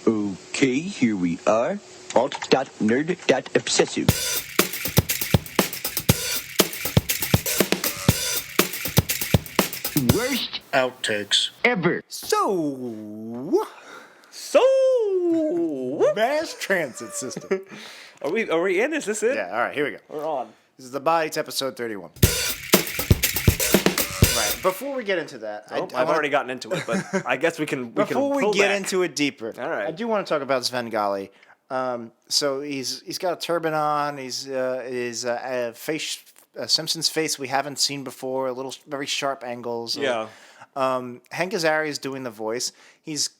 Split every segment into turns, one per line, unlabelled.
Okay, here we are. Alt.nerd.obsessive. Worst
Outtakes.
ever.
So, mass transit system.
Are we in? Is this it?
Yeah, all right, here we go.
We're on.
This is the Bodies episode 31. Right, before we get into that,
I've already gotten into it, but I guess we can.
Before we get into it deeper,
All right.
I do want to talk about Svengali. So he's got a turban on. He's a face, Simpsons face we haven't seen before. Very sharp angles.
Yeah.
Hank Azaria is doing the voice. He's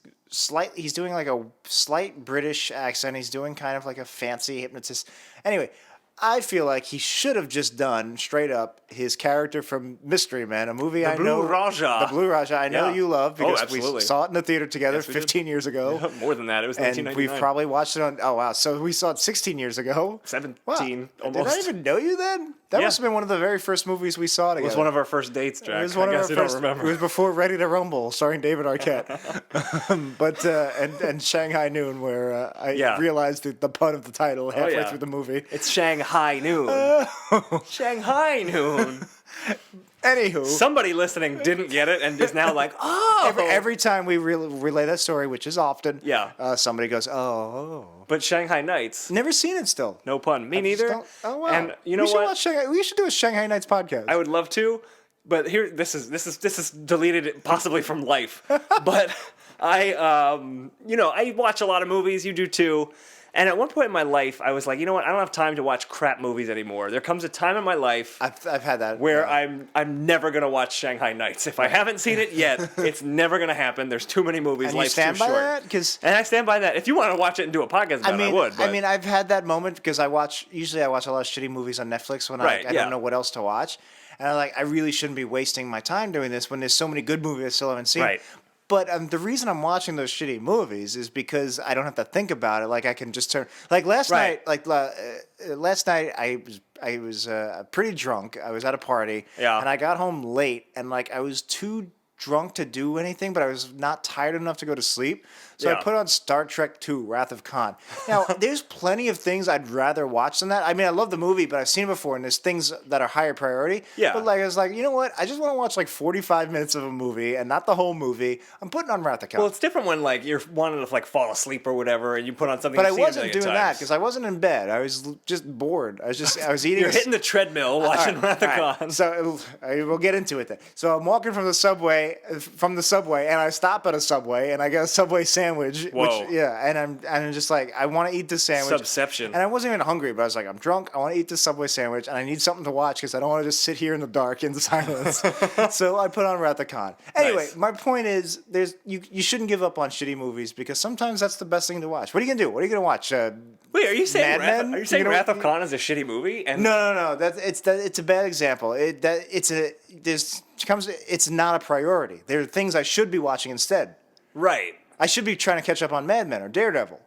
doing like a slight British accent. He's doing kind of like a fancy hypnotist. Anyway, I feel like he should have just done straight up his character from Mystery Men, a movie I know.
Blue Raja.
The Blue Raja. I know
Yeah.
you love because we
absolutely.
saw it in the theater together
Yes, we did.
15 years ago.
More than that. It was
And
1999.
we've probably watched it on. Oh wow! So we saw it 16 years ago.
17,
Wow.
almost.
Did I even know you then? That
Yeah.
must have been one of the very first movies we saw
It
together.
was one of our first dates, Jack.
It was one
I
of
guess
our
you
first.
don't remember.
It was before Ready to Rumble, starring David Arquette. and Shanghai Noon, where I
Yeah.
realized the pun of the title halfway
yeah.
through the movie.
It's Shanghai Noon. Shanghai Noon.
Anywho,
Somebody listening didn't get it and is now like, oh.
every time we relay that story, which is often,
Yeah.
somebody goes, oh.
But Shanghai Nights.
Never seen it still.
No pun. Me
I just
neither.
don't- Oh wow!
And you know
we should
what?
watch Shanghai. We should do a Shanghai Nights podcast.
I would love to, but here this is deleted possibly from life. But I watch a lot of movies. You do too. And at one point in my life, I was like, you know what? I don't have time to watch crap movies anymore. There comes a time in my life
I've had that
where
yeah.
I'm never gonna watch Shanghai Nights. If I haven't seen it yet, it's never gonna happen. There's too many movies.
And you
Life's
stand
too
by
short.
that? 'Cause
And I stand by that. If you want to watch it and do a podcast about it, I would. But.
I've had that moment because usually I watch a lot of shitty movies on Netflix when
Right,
I
yeah.
don't know what else to watch. And I really shouldn't be wasting my time doing this when there's so many good movies I still haven't seen.
Right.
But the reason I'm watching those shitty movies is because I don't have to think about it. Like I can just turn. Like last
Right.
night, last night I was pretty drunk. I was at a party.
Yeah.
And I got home late, and I was too drunk to do anything, but I was not tired enough to go to sleep. So
Yeah.
I put on Star Trek II: Wrath of Khan. Now, there's plenty of things I'd rather watch than that. I mean, I love the movie, but I've seen it before, and there's things that are higher priority.
Yeah.
But I was like, you know what? I just want to watch 45 minutes of a movie and not the whole movie. I'm putting on Wrath of Khan.
Well, it's different when you're wanting to fall asleep or whatever, and you put on something.
But I
you've seen a
wasn't
million
doing that
times.
because I wasn't in bed. I was just bored. I was eating.
You're hitting the treadmill watching Wrath of
All right.
Khan.
So we'll get into it then. So I'm walking from the subway, and I stop at a Subway, and I get a Subway sandwich.
Whoa.
And I'm just like, I want to eat this sandwich.
Subception.
And I wasn't even hungry, but I was like, I'm drunk. I want to eat this Subway sandwich, and I need something to watch because I don't want to just sit here in the dark in silence. So I put on Wrath of Khan. Anyway,
Nice.
my point is, you shouldn't give up on shitty movies because sometimes that's the best thing to watch. What are you gonna do? What are you gonna watch?
Wait, are you saying
Mad Men?
Are you saying
You know-
Wrath of Khan is a shitty movie? And
No. It's a bad example. It's not a priority. There are things I should be watching instead.
Right.
I should be trying to catch up on Mad Men or Daredevil.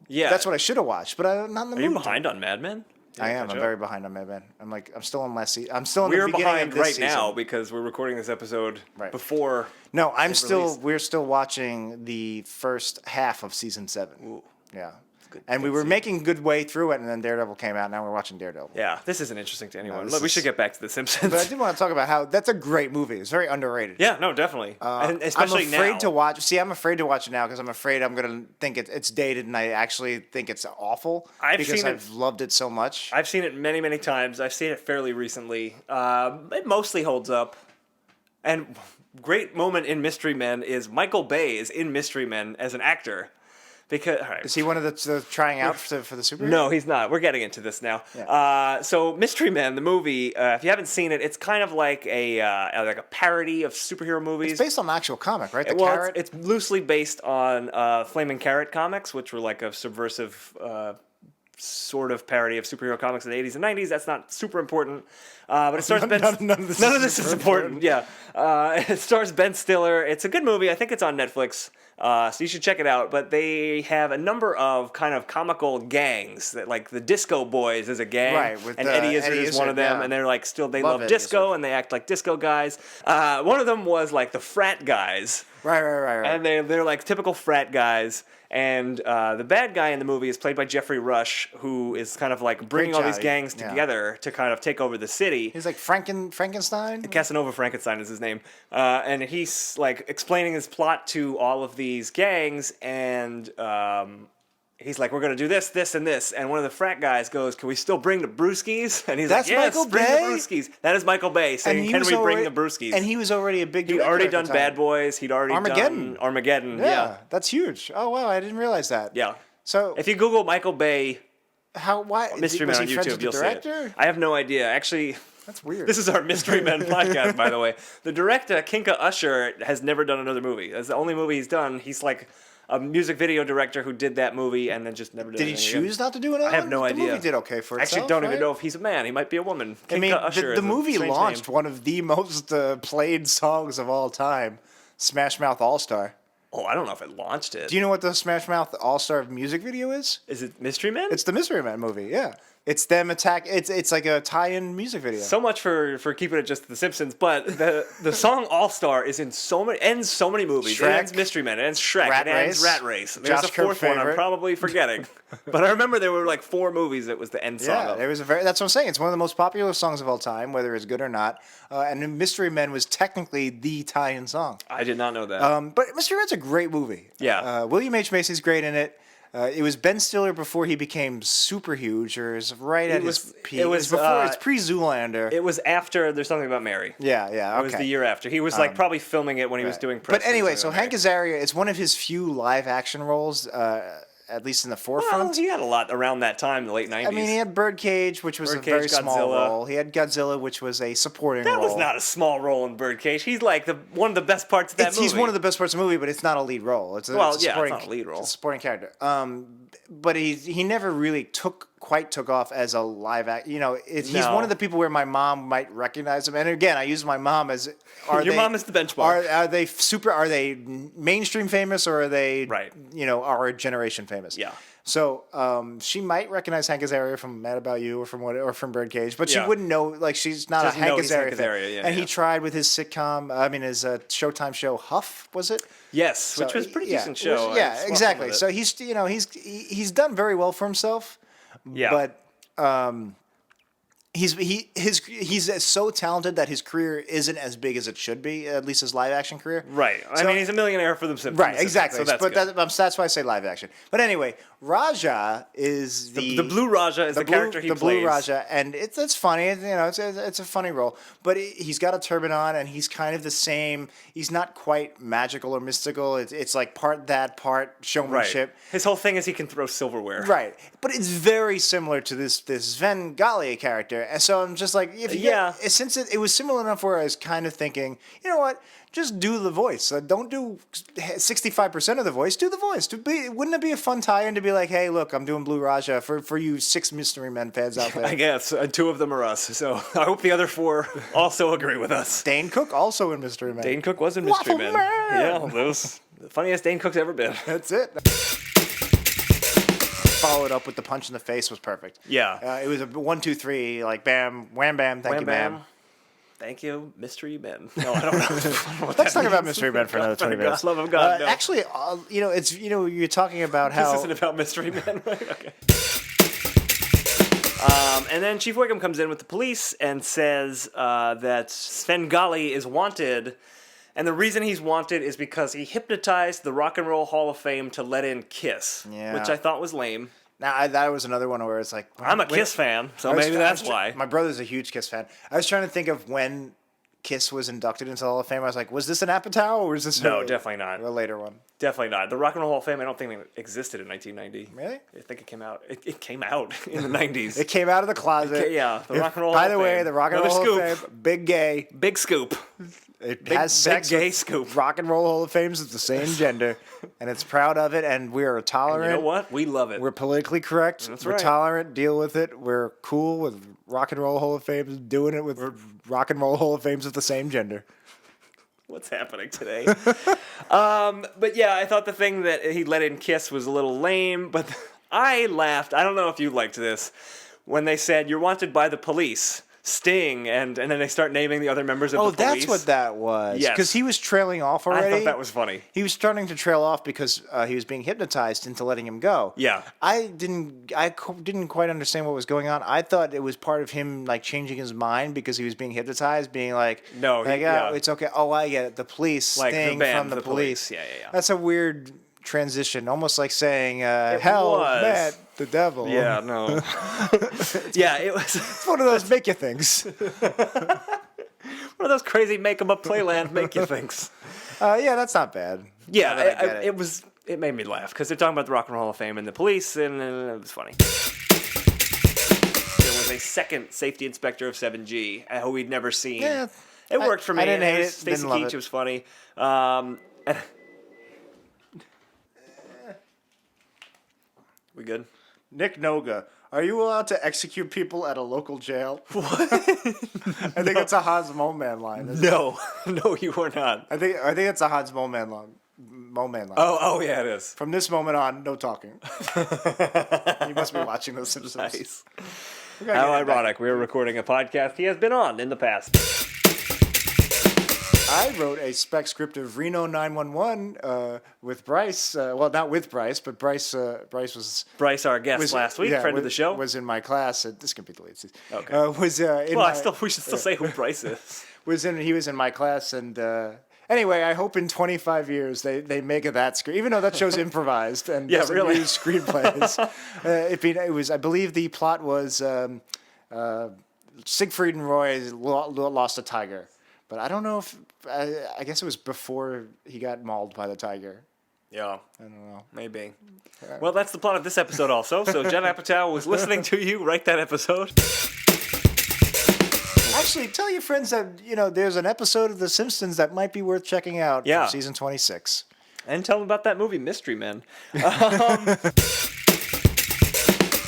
Yeah.
That's what I should have watched, but I'm not in the
Are
mood.
you behind on Mad Men?
I am. I'm very behind on Mad Men. I'm still on last season. I'm still in
We're
the beginning
behind
of this
right now
season.
because we're recording this episode
Right.
before.
No,
released.
we're still watching the first half of season 7.
Ooh.
Yeah.
Good-
And we
good
were
season.
making good way through it, and then Daredevil came out. Now we're watching Daredevil.
Yeah, this isn't interesting to anyone.
this
Look, we
is-
should get back to The Simpsons.
But I did want to talk about how that's a great movie. It's very underrated.
Yeah, no, definitely. And especially
I'm afraid
now.
to watch. See, I'm afraid to watch it now because I'm afraid I'm gonna think it's dated, and I actually think it's awful because I've loved it so much.
I've seen it many, many times. I've seen it fairly recently. It mostly holds up. And great moment in Mystery Men is Michael Bay is in Mystery Men as an actor. Because all right.
Is he one of the trying out for the superhero?
No, he's not. We're getting into this now.
Yeah.
So Mystery Men, the movie, if you haven't seen it, it's kind of like a parody of superhero movies.
It's based on an actual comic, right? The
Well,
Carrot.
it's loosely based on Flaming Carrot comics, which were like a subversive sort of parody of superhero comics in the 80s and 90s. That's not super important. But it stars Ben...
None of this is
is important. Yeah. It stars Ben Stiller. It's a good movie. I think it's on Netflix. So you should check it out. But they have a number of kind of comical gangs that, like the Disco Boys is a gang,
Right, with
and Eddie Izzard is one of them,
yeah.
and they're like still they
Love
love
Eddie
disco
Izzard.
and they act like disco guys. One of them was like the frat guys.
Right.
And they're like typical frat guys. And the bad guy in the movie is played by Jeffrey Rush, who is kind of like bringing all these gangs together to kind of take over the city.
He's like Frankenstein?
Casanova Frankenstein is his name. And he's like explaining his plot to all of these gangs, and he's like, we're going to do this, this, and this. And one of the frat guys goes, can we still bring the brewskis? And he's
That's
like, yes,
Michael
bring
Bay?
the brewskis. That is Michael Bay saying, can we bring the brewskis?
And he was already a big
He'd
director
already
at the
done
time.
Bad Boys. He'd already done Armageddon. Yeah.
That's huge. Oh, wow, I didn't realize that.
Yeah.
So
if you Google Michael Bay
was
Mystery Men on
he friends
YouTube,
with the
you'll see
director?
it. I have no idea. Actually,
that's weird.
This is our Mystery Men podcast, by the way. The director, Kinka Usher, has never done another movie. That's the only movie he's done. He's like a music video director who did that movie and then just never did
Did he choose not to do another one?
I have no idea.
The movie did okay for itself,
actually don't even
right?
know if he's a man. He might be a woman.
I mean,
Usher
the movie launched one of the most played songs of all time, Smash Mouth All-Star.
Oh, I don't know if it launched it.
Do you know what the Smash Mouth All-Star music video is?
Is it Mystery Men?
It's the Mystery Men movie, yeah. It's them attack. It's like a tie-in music video.
So much for keeping it just The Simpsons, but the song All Star is in so many movies.
Shrek,
it ends Mystery Men, it ends Shrek,
Rat
it ends
Race,
Rat Race. There's
Josh
a fourth
Kirk
one I'm
favorite.
probably forgetting, but I remember there were like 4 movies that was the end song.
Yeah,
of.
it was that's what I'm saying. It's one of the most popular songs of all time, whether it's good or not. And Mystery Men was technically the tie-in song.
I did not know that.
But Mystery Men's a great movie.
Yeah.
William H. Macy's great in it. It was Ben Stiller before he became super huge, or is right at his peak.
It was
before. It's pre-Zoolander.
It was after There's Something About Mary.
Yeah. Okay.
It was the year after. He was like probably filming it when he was doing.
But
Preston
anyway,
or
so
something
Hank Azaria, it's one of his few live action roles, at least in the forefront.
Well, he had a lot around that time, the late 90s.
I mean, he had Birdcage, which was a very small role. He had Godzilla, which was a supporting role.
That was not a small role in Birdcage. He's like one of the best parts of that movie.
He's one of the best parts of the movie, but it's not a lead role. It's
it's
supporting,
not a lead role.
It's a supporting character. But he never really took off as a live act. You know, he's one of the people where my mom might recognize him. And again, I use my mom as
mom is the benchmark.
Are they Are they mainstream famous, or are they
right?
You know, our generation famous?
Yeah.
So she might recognize Hank Azaria from Mad About You or from Birdcage, but she wouldn't know. Like, she's not a Hank Azaria fan. And he tried with his sitcom. I mean, his Showtime show Huff, was it?
Yes, which was a pretty decent show.
Yeah, exactly. So he's done very well for himself.
Yeah.
But he's so talented that his career isn't as big as it should be, at least his live action career.
Right. I mean, he's a millionaire for the Simpsons.
Right, exactly.
So
that's why I say live action. But anyway, Raja is
the Blue Raja is the character he plays.
The Blue Raja, and it's funny. You know, it's a funny role. But he's got a turban on, and he's kind of the same. He's not quite magical or mystical. It's like part that, part showmanship.
Right. His whole thing is he can throw silverware.
Right. But it's very similar to this Svengali character. And so I'm just like, since it was similar enough where I was kind of thinking, you know what? Just do the voice. Don't do 65% of the voice. Do the voice. Wouldn't it be a fun tie-in to be like, hey, look, I'm doing Blue Raja for you 6 Mystery Men fans out there.
I guess. 2 of them are us. So I hope the other 4 also agree with us.
Dane Cook also in Mystery Men.
Dane Cook was in Mystery Men. Yeah, that was the funniest Dane Cook's ever been.
That's it. Followed up with the punch in the face was perfect.
Yeah.
It was a 1, 2, 3, like bam, wham, bam, thank you, ma'am.
Thank you, Mystery Men. No, I don't know.
Let's talk about Mystery Men for another 20 minutes.
Love of God, no.
Actually, you're talking about how...
This isn't about Mystery Men, right? Okay. And then Chief Wiggum comes in with the police and says that Svengali is wanted, and the reason he's wanted is because he hypnotized the Rock and Roll Hall of Fame to let in Kiss, which I thought was lame.
Now, that was another one where it's like...
I'm a Kiss fan, so maybe that's why.
My brother's a huge Kiss fan. I was trying to think of when Kiss was inducted into the Hall of Fame. I was like, was this an Apatow, or was this
definitely not.
A later one?
Definitely not. The Rock and Roll Hall of Fame, I don't think it existed in 1990.
Really?
I think it came out. It came out in the 90s.
It came out of the closet.
The Rock and Roll
Hall
of Fame.
By the way, the Rock and Roll Hall of Fame, big gay.
Big scoop.
It has sex
big gay
with
scoop.
Rock and Roll Hall of Fames of the same gender, and it's proud of it, and we are tolerant.
And you know what? We love it.
We're politically correct.
That's
We're
right.
tolerant. Deal with it. We're cool with Rock and Roll Hall of Fames doing it with Rock and Roll Hall of Fames of the same gender.
What's happening today? But yeah, I thought the thing that he let in Kiss was a little lame, but I laughed. I don't know if you liked this when they said, "You're wanted by the police." Sting, and then they start naming the other members of
Oh,
the police.
that's what that was.
Yes.
Because he was trailing off already.
I thought that was funny.
He was starting to trail off because he was being hypnotized into letting him go.
Yeah.
I didn't quite understand what was going on. I thought it was part of him like changing his mind because he was being hypnotized, being like,
No,
it's okay. Oh, I get it. The police,
Like the
Sting
band,
from the
the
police.
Yeah.
That's a weird transition, almost like saying, hell
was.
met the devil.
Yeah, no. Yeah, it was
It's one of those make you things.
one of those crazy make 'em up Playland make you things.
Yeah, that's not bad.
Yeah,
Now that I get it.
it made me laugh because they're talking about the Rock and Roll Hall of Fame and the police, and it was funny. There was a second safety inspector of 7G who we'd never seen.
Yeah,
It worked for me.
I didn't hate it.
Stacey
Didn't love
Keach
it.
was funny. We good?
Nick Noga, are you allowed to execute people at a local jail? What? I think it's a Hans Moleman line. Isn't it?
No, no, you were not.
I think it's a Hans Moleman line.
Oh, yeah, it is.
From this moment on, no talking. You must be watching those Simpsons.
Nice.
We gotta
How
get it back.
ironic. We were recording a podcast he has been on in the past.
I wrote a spec script of Reno 911 with Bryce. Well, not with Bryce, but Bryce was
Bryce, our guest last week, friend of the show.
was in my class. This can be deleted.
Okay. We should still say who Bryce is.
He was in my class, and anyway, I hope in 25 years they make it that script, even though that show's improvised and
Yeah,
doesn't
really.
use screenplays. It was. I believe the plot was Siegfried and Roy lost a tiger, but I don't know if I guess it was before he got mauled by the tiger.
Yeah,
I don't know.
maybe. Well, that's the plot of this episode also. So Jen Apatow was listening to you write that episode.
Actually, tell your friends that there's an episode of The Simpsons that might be worth checking out.
Yeah.
From season 26.
And tell them about that movie, Mystery Men.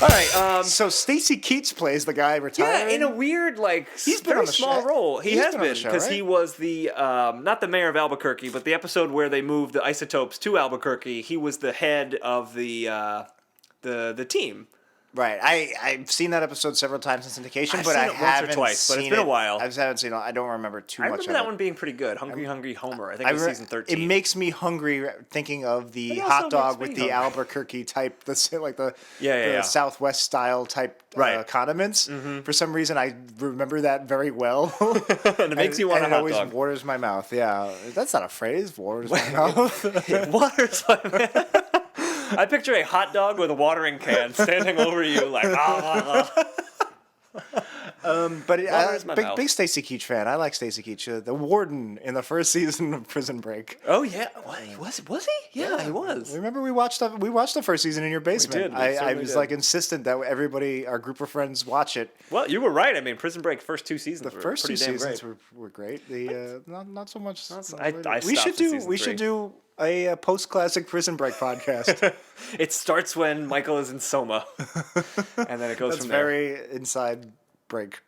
All right.
So Stacey Keach plays the guy retiring.
Yeah, in a weird,
He's been
very
on the
small
show.
role. He
He's
has
been on
been
the show,
because
right?
he was the not the mayor of Albuquerque, but the episode where they moved the isotopes to Albuquerque. He was the head of the team.
Right. I've seen that episode several times in syndication,
I've
but
seen
I
it once or
haven't
twice, but it's
seen
been a
it.
while.
I haven't seen it. I don't remember too
I
much
remember
of
that
it.
one being pretty good. Hungry Homer. I think it was season 13.
It makes me hungry thinking of the
It also
hot dog
makes
with
me
the
hungry.
Albuquerque type, the
Yeah.
Southwest style type
Right.
condiments. Mm-hmm. For some reason, I remember that very well.
And it makes you want a
it
hot
always
dog.
waters my mouth. Yeah, that's not a phrase. Waters my mouth.
It waters my mouth. I picture a hot dog with a watering can standing over you like,
But
Waters my mouth.
big Stacey Keach fan. I like Stacey Keach, the warden in the first season of Prison Break.
Oh yeah, what, was he? Yeah, he was.
Remember we watched the first season in your basement.
did. We
I
certainly
was
did.
like insistent that everybody, our group of friends, watch it.
Well, you were right. I mean, Prison Break first two seasons.
The
were
first two
pretty damn
seasons
great.
were great. The not so much.
I
we
stopped
should
at
do
season 3.
should do a post classic Prison Break podcast.
It starts when Michael is in Soma, and then it goes
That's
from there.
very inside break.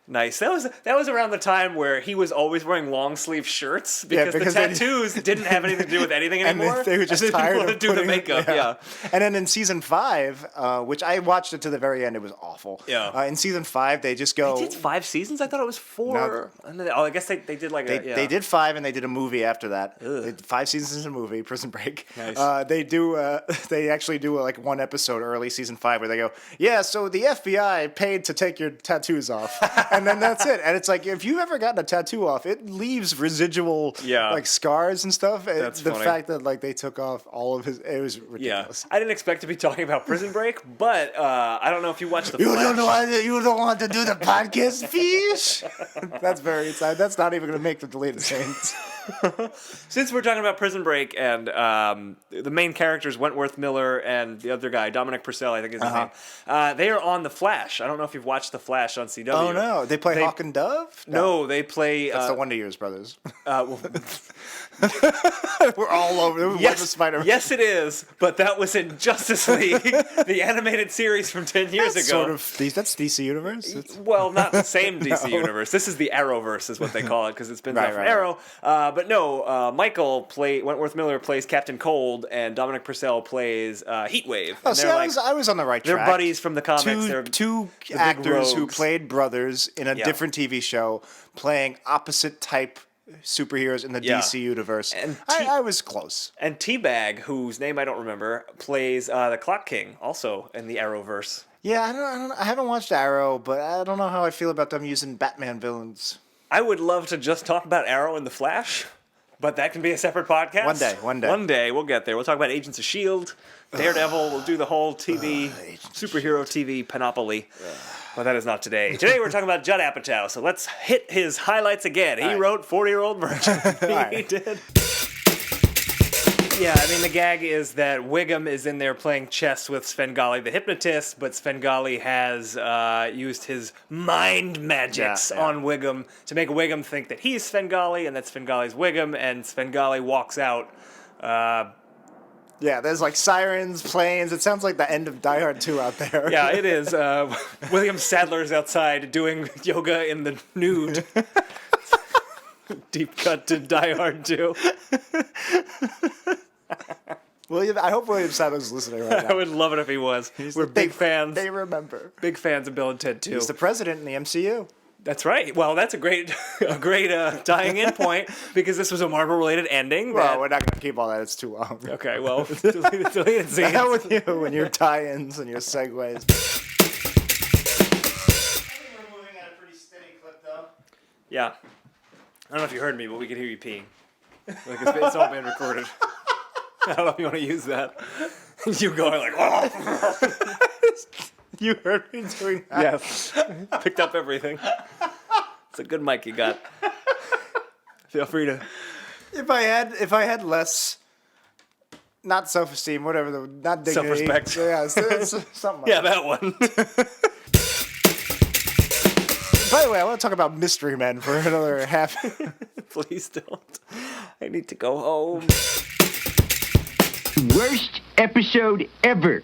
Nice. That was around the time where he was always wearing long sleeve shirts because
because
the
they-
tattoos didn't have anything to do with anything
And
anymore.
they were just
and they
tired
didn't want
of
to do the
putting-
makeup. Yeah.
And then in season 5, which I watched it to the very end, it was awful.
Yeah.
In season 5, they just go.
They did 5 seasons. I thought it was 4. And then, I guess they did like
They did 5 and they did a movie after that.
Ugh.
They did 5 seasons in a movie, Prison Break.
Nice.
They actually do like one episode early season 5 where they go, yeah, so the FBI paid to take your tattoos off, and then that's it. And it's like if you've ever gotten a tattoo off, it leaves residual like scars and stuff.
That's
the
funny.
fact that like they took off all of his, it was
Yeah.
ridiculous.
I didn't expect to be talking about Prison Break, but I don't know if you watched the.
You
Flash.
you don't want to do the podcast, fish. That's very exciting. That's not even going to make the deleted scenes.
Since we're talking about Prison Break and the main characters, Wentworth Miller and the other guy, Dominic Purcell, I think is his name, they are on The Flash. I don't know if you've watched The Flash on CW.
Oh no, they play Hawk and Dove.
No, they play.
That's the Wonder Years brothers.
Well,
We're all over. We're
yes,
Spider-Man.
yes, it is. But that was in Justice League, the animated series from 10 years ago.
Sort of. That's DC Universe.
Well, not the same DC universe. This is the Arrowverse, is what they call it, because it's been
Right,
from
right,
Arrow. But no, Wentworth Miller plays Captain Cold, and Dominic Purcell plays Heatwave.
Oh,
And
see, I was on the right track.
They're buddies from the comics. They're
Two
the big
actors who
rogues.
played brothers in a different TV show, playing opposite type superheroes in the DC universe.
And
I was close.
And Teabag, whose name I don't remember, plays the Clock King, also in the Arrowverse.
Yeah, I haven't watched Arrow, but I don't know how I feel about them using Batman villains.
I would love to just talk about Arrow and the Flash, but that can be a separate podcast.
One day.
One day, we'll get there. We'll talk about Agents of S.H.I.E.L.D., Daredevil, we'll do the whole TV, superhero TV panoply. But that is not today. Today we're talking about Judd Apatow, so let's hit his highlights again. He wrote 40-Year-Old Virgin. He did. Yeah, I mean, the gag is that Wiggum is in there playing chess with Svengali the hypnotist, but Svengali has used his mind magics on Wiggum to make Wiggum think that he's Svengali and that Svengali's Wiggum, and Svengali walks out.
Yeah, there's like sirens, planes. It sounds like the end of Die Hard 2 out there.
Yeah, it is. William Sadler's outside doing yoga in the nude. Deep cut to Die Hard 2.
I hope William Sadler's listening right now.
I would love it if he was. We're big fans.
They remember.
Big fans of Bill and Ted 2.
He's the president in the MCU.
That's right. Well, that's a great tying in point, because this was a Marvel-related ending.
Well, we're not going to keep all that. It's too long.
Okay, well, deleted scenes.
Hell with you and your tie-ins and your segues. I think we're moving at a pretty steady clip, though.
Yeah. I don't know if you heard me, but we could hear you peeing. Like it's all been recorded. I don't know if you want to use that. You going like, oh.
You heard me doing that?
Yes. Picked up everything. It's a good mic you got. Feel free to.
If I had less, not self-esteem, whatever, not dignity.
Self-respect.
Yeah, it's something like
Yeah,
that.
that one.
By the way, I want to talk about Mystery Men for another half.
Please don't. I need to go home.
Worst episode ever.